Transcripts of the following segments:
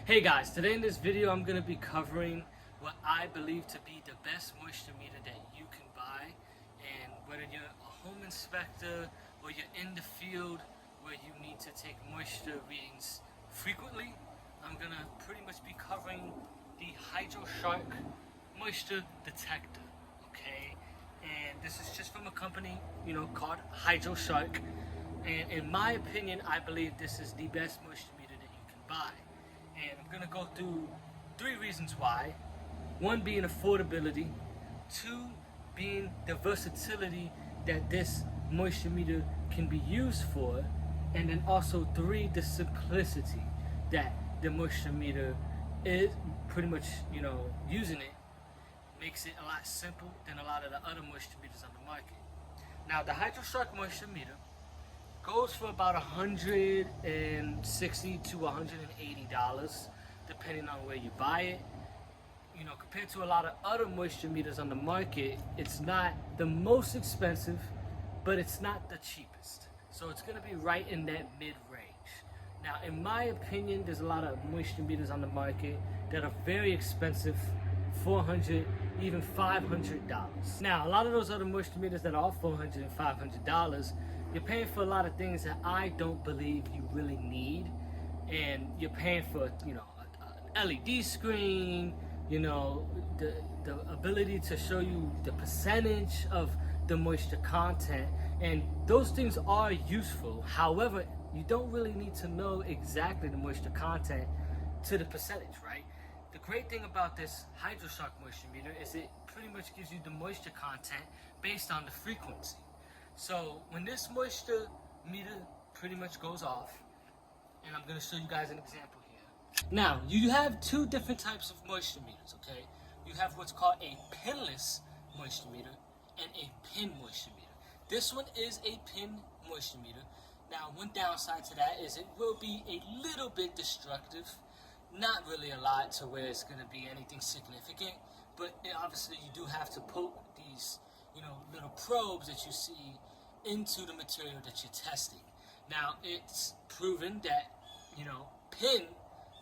Hey guys, today in this video I'm going to be covering what I believe to be the best moisture meter that you can buy. And whether you're a home inspector or you're in the field where you need to take moisture readings frequently, I'm going to pretty much be covering the Hydro Shark Moisture Detector. Okay, and this is just from a company, called Hydro Shark. And in my opinion, I believe this is the best moisture meter that you can buy. And I'm gonna go through 3 reasons why. 1 being affordability, 2 being the versatility that this moisture meter can be used for, and then also 3, the simplicity that the moisture meter is pretty much, using it makes it a lot simple than a lot of the other moisture meters on the market. Now the Hydro Shark moisture meter goes for about $160 to $180, depending on where you buy it. Compared to a lot of other moisture meters on the market, it's not the most expensive, but it's not the cheapest. So it's going to be right in that mid-range. Now, in my opinion, there's a lot of moisture meters on the market that are very expensive, $400, even $500. Now, a lot of those other moisture meters that are $400 and $500, you're paying for a lot of things that I don't believe you really need, and you're paying for, an LED screen, the ability to show you the percentage of the moisture content, and those things are useful. However, you don't really need to know exactly the moisture content to the percentage, right? The great thing about this Hydro Shark moisture meter is it pretty much gives you the moisture content based on the frequency. So when this moisture meter pretty much goes off, and I'm going to show you guys an example here. Now, you have 2 different types of moisture meters, okay? You have what's called a pinless moisture meter and a pin moisture meter. This one is a pin moisture meter. Now, one downside to that is it will be a little bit destructive. Not really a lot to where it's going to be anything significant, but obviously you do have to poke these little probes that you see into the material that you're testing. Now, it's proven that, pin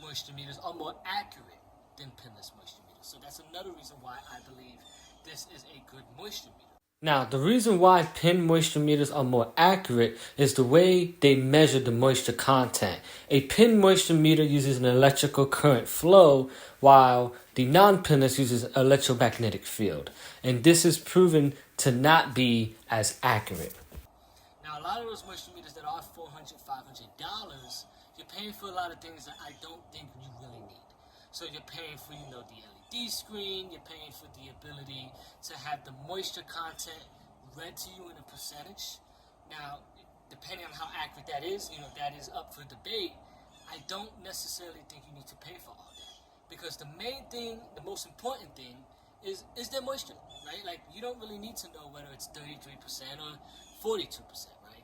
moisture meters are more accurate than pinless moisture meters. So that's another reason why I believe this is a good moisture meter. Now, the reason why pin moisture meters are more accurate is the way they measure the moisture content. A pin moisture meter uses an electrical current flow, while the non-pinless uses electromagnetic field. And this is proven to not be as accurate. Now, a lot of those moisture meters that are $400, $500, you're paying for a lot of things that I don't think you really need. So you're paying for, the LED screen, you're paying for the ability to have the moisture content read to you in a percentage. Now, depending on how accurate that is, that is up for debate. I don't necessarily think you need to pay for all that. Because the main thing, the most important thing, is there moisture, right? Like, you don't really need to know whether it's 33% or 42%, right?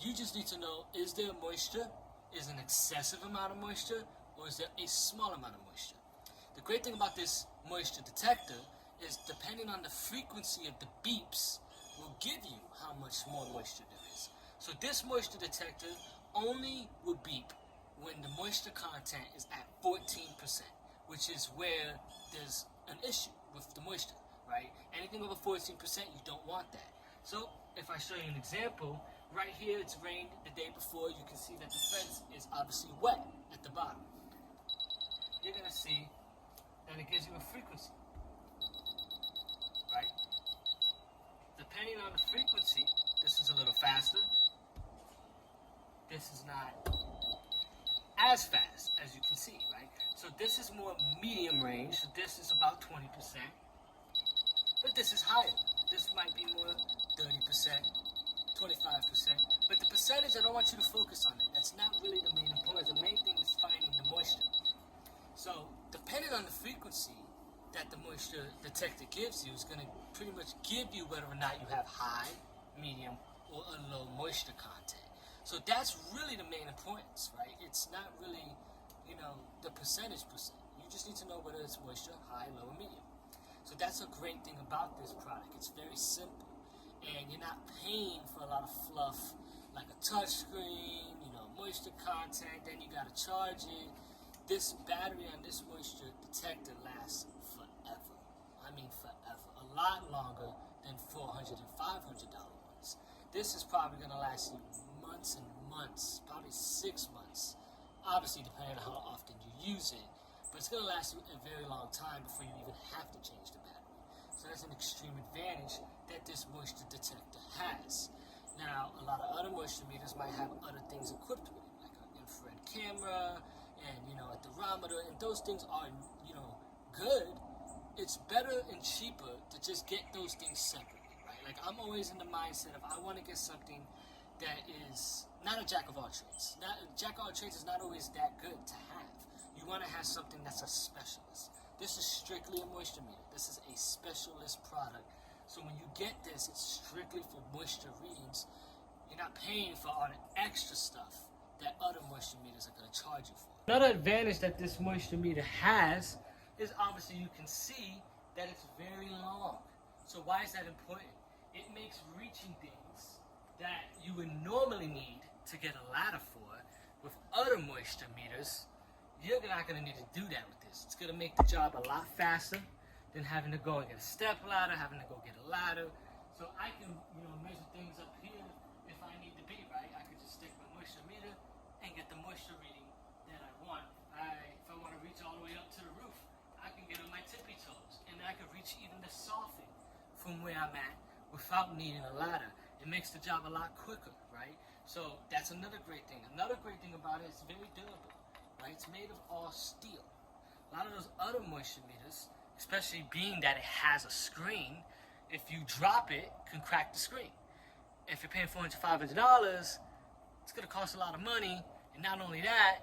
You just need to know, is there moisture? Is an excessive amount of moisture? Or is there a small amount of moisture? The great thing about this moisture detector is depending on the frequency of the beeps will give you how much more moisture there is. So this moisture detector only will beep when the moisture content is at 14%, which is where there's an issue with the moisture, right? Anything over 14%, you don't want that. So if I show you an example, right here it's rained the day before. You can see that the fence is obviously wet at the bottom. You're going to see that it gives you a frequency, right? Depending on the frequency, this is a little faster. This is not as fast as you can see, right? So this is more medium range. So this is about 20%, but this is higher. This might be more 30%, 25%. But the percentage, I don't want you to focus on it. That's not really the main importance. The main thing is finding the moisture. So depending on the frequency that the moisture detector gives you is going to pretty much give you whether or not you have high, medium, or a low moisture content. So that's really the main importance, right? It's not really, the percentage percent. You just need to know whether it's moisture, high, low, or medium. So that's a great thing about this product. It's very simple, and you're not paying for a lot of fluff like a touch screen, moisture content, then you got to charge it. this battery on this moisture detector lasts forever. I mean forever. A lot longer than $400 and $500 ones. This is probably going to last you months and months, probably 6 months. Obviously, depending on how often you use it. But it's going to last you a very long time before you even have to change the battery. So that's an extreme advantage that this moisture detector has. Now, a lot of other moisture meters might have other things equipped with it, like an infrared camera and, a thermometer, and those things are, good. It's better and cheaper to just get those things separately, right? Like, I'm always in the mindset of I want to get something that is not a jack of all trades. Jack of all trades is not always that good to have. You want to have something that's a specialist. This is strictly a moisture meter. This is a specialist product. So when you get this, it's strictly for moisture readings. You're not paying for all the extra stuff that other moisture meters are going to charge you for. Another advantage that this moisture meter has is obviously you can see that it's very long. So why is that important? It makes reaching things that you would normally need to get a ladder for with other moisture meters. You're not going to need to do that with this. It's going to make the job a lot faster than having to go and get a step ladder, having to go get a ladder. So I can, measure things up here if I need to be, right? I could just stick my moisture meter and get the moisture reading that I want. If I want to reach all the way up to the roof, I can get on my tippy toes, and I can reach even the soffit from where I'm at without needing a ladder. It makes the job a lot quicker, right? So that's another great thing. Another great thing about it is very durable. Right? It's made of all steel. A lot of those other moisture meters, especially being that it has a screen, if you drop it, can crack the screen. If you're paying $400, $500, it's going to cost a lot of money. And not only that,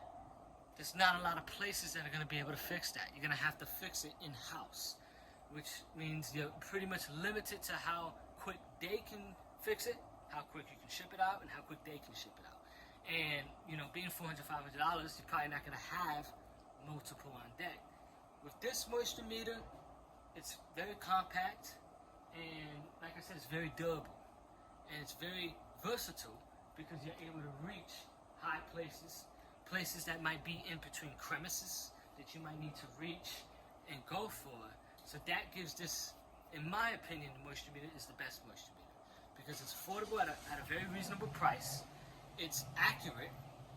there's not a lot of places that are going to be able to fix that. You're going to have to fix it in-house, which means you're pretty much limited to how quick they can fix it, how quick you can ship it out, and how quick they can ship it out. And, being $400, $500, you're probably not going to have multiple on deck. With this moisture meter, it's very compact, and like I said, it's very durable. And it's very versatile because you're able to reach high places that might be in between crevices that you might need to reach and go for. So that gives this, in my opinion, the moisture meter is the best moisture meter because it's affordable at a very reasonable price. It's accurate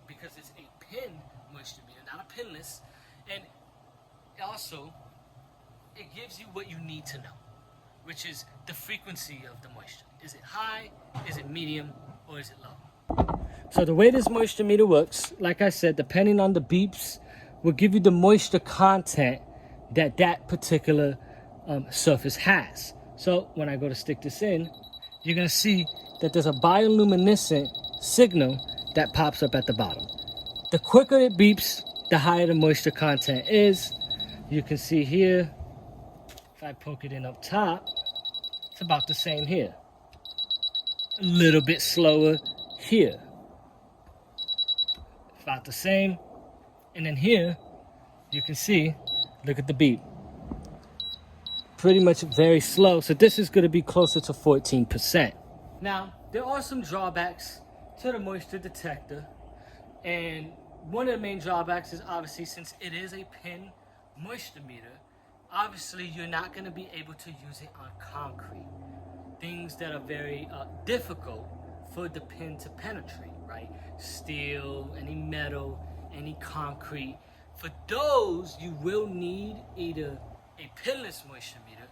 because it's a pin moisture meter, not a pinless, and also it gives you what you need to know, which is the frequency of the moisture. Is it high, is it medium, or is it low? So the way this moisture meter works, like I said, depending on the beeps, will give you the moisture content that particular surface has. So when I go to stick this in, you're going to see that there's a bioluminescent signal that pops up at the bottom. The quicker it beeps, the higher the moisture content is. You can see here, if I poke it in up top, it's about the same here. A little bit slower here. About the same. And then here, you can see, look at the beep. Pretty much very slow. So this is going to be closer to 14%. Now, there are some drawbacks to the moisture detector, and one of the main drawbacks is obviously since it is a pin moisture meter, obviously you're not going to be able to use it on concrete, things that are very difficult for the pin to penetrate, right? Steel, any metal, any concrete. For those, you will need either a pinless moisture meter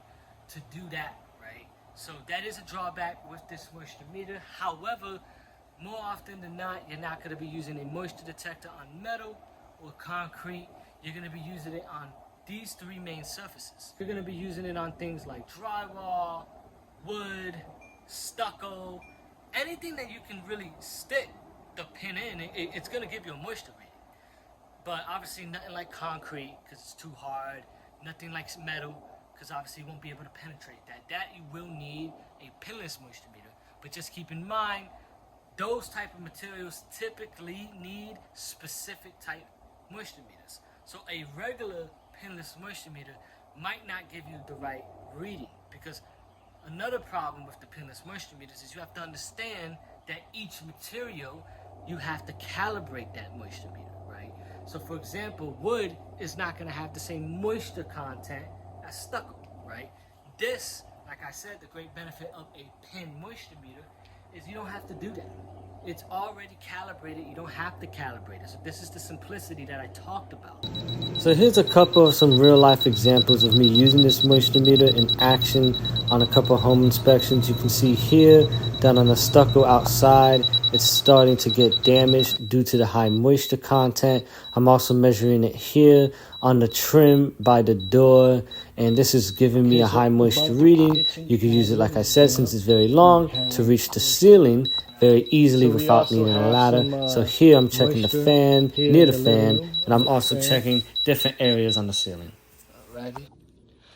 to do that, right? So that is a drawback with this moisture meter. However, more often than not, you're not going to be using a moisture detector on metal or concrete. You're going to be using it on these three main surfaces. You're going to be using it on things like drywall, wood, stucco, anything that you can really stick the pin in, it's going to give you a moisture reading. But obviously nothing like concrete because it's too hard, nothing like metal because obviously you won't be able to penetrate that. That you will need a pinless moisture meter. But just keep in mind, those type of materials typically need specific type moisture meters. So a regular pinless moisture meter might not give you the right reading, because another problem with the pinless moisture meters is you have to understand that each material, you have to calibrate that moisture meter, right? So for example, wood is not going to have the same moisture content as stucco, right? This, like I said, the great benefit of a pin moisture meter is you don't have to do that. It's already calibrated. You don't have to calibrate it. So this is the simplicity that I talked about. So here's a couple of some real life examples of me using this moisture meter in action on a couple of home inspections. You can see here down on the stucco outside, it's starting to get damaged due to the high moisture content. I'm also measuring it here on the trim by the door, and this is giving me a high moisture reading. You can use it, like I said, since it's very long, to reach the ceiling very easily without needing a ladder. So here I'm checking the fan, near the fan, and I'm also checking different areas on the ceiling. Alrighty.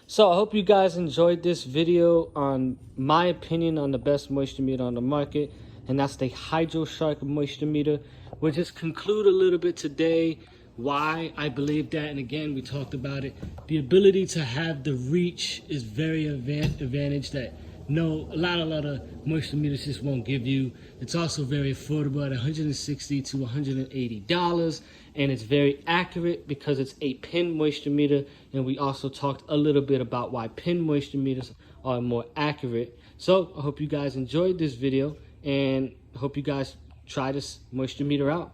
So I hope you guys enjoyed this video on my opinion on the best moisture meter on the market, and that's the Hydro Shark Moisture Meter. We'll just conclude a little bit today why I believe that, and again, we talked about it. The ability to have the reach is very advantage that a lot of moisture meters just won't give you. It's also very affordable at $160 to $180, and it's very accurate because it's a pin moisture meter. And we also talked a little bit about why pin moisture meters are more accurate. So I hope you guys enjoyed this video, and I hope you guys try this moisture meter out.